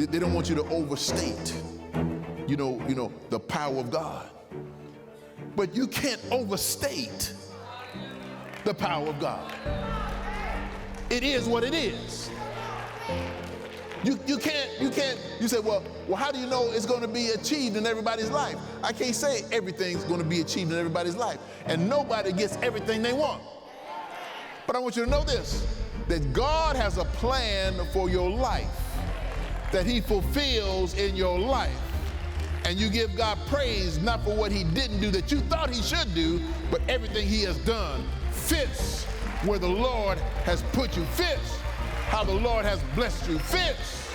they don't want you to overstate, the power of God. But you can't overstate the power of God. It is what it is. You can't, you say, well, how do you know it's going to be achieved in everybody's life? I can't say everything's going to be achieved in everybody's life. And nobody gets everything they want. But I want you to know this, that God has a plan for your life that he fulfills in your life. And you give God praise not for what he didn't do that you thought he should do, but everything he has done fits where the Lord has put you, fits how the Lord has blessed you, fits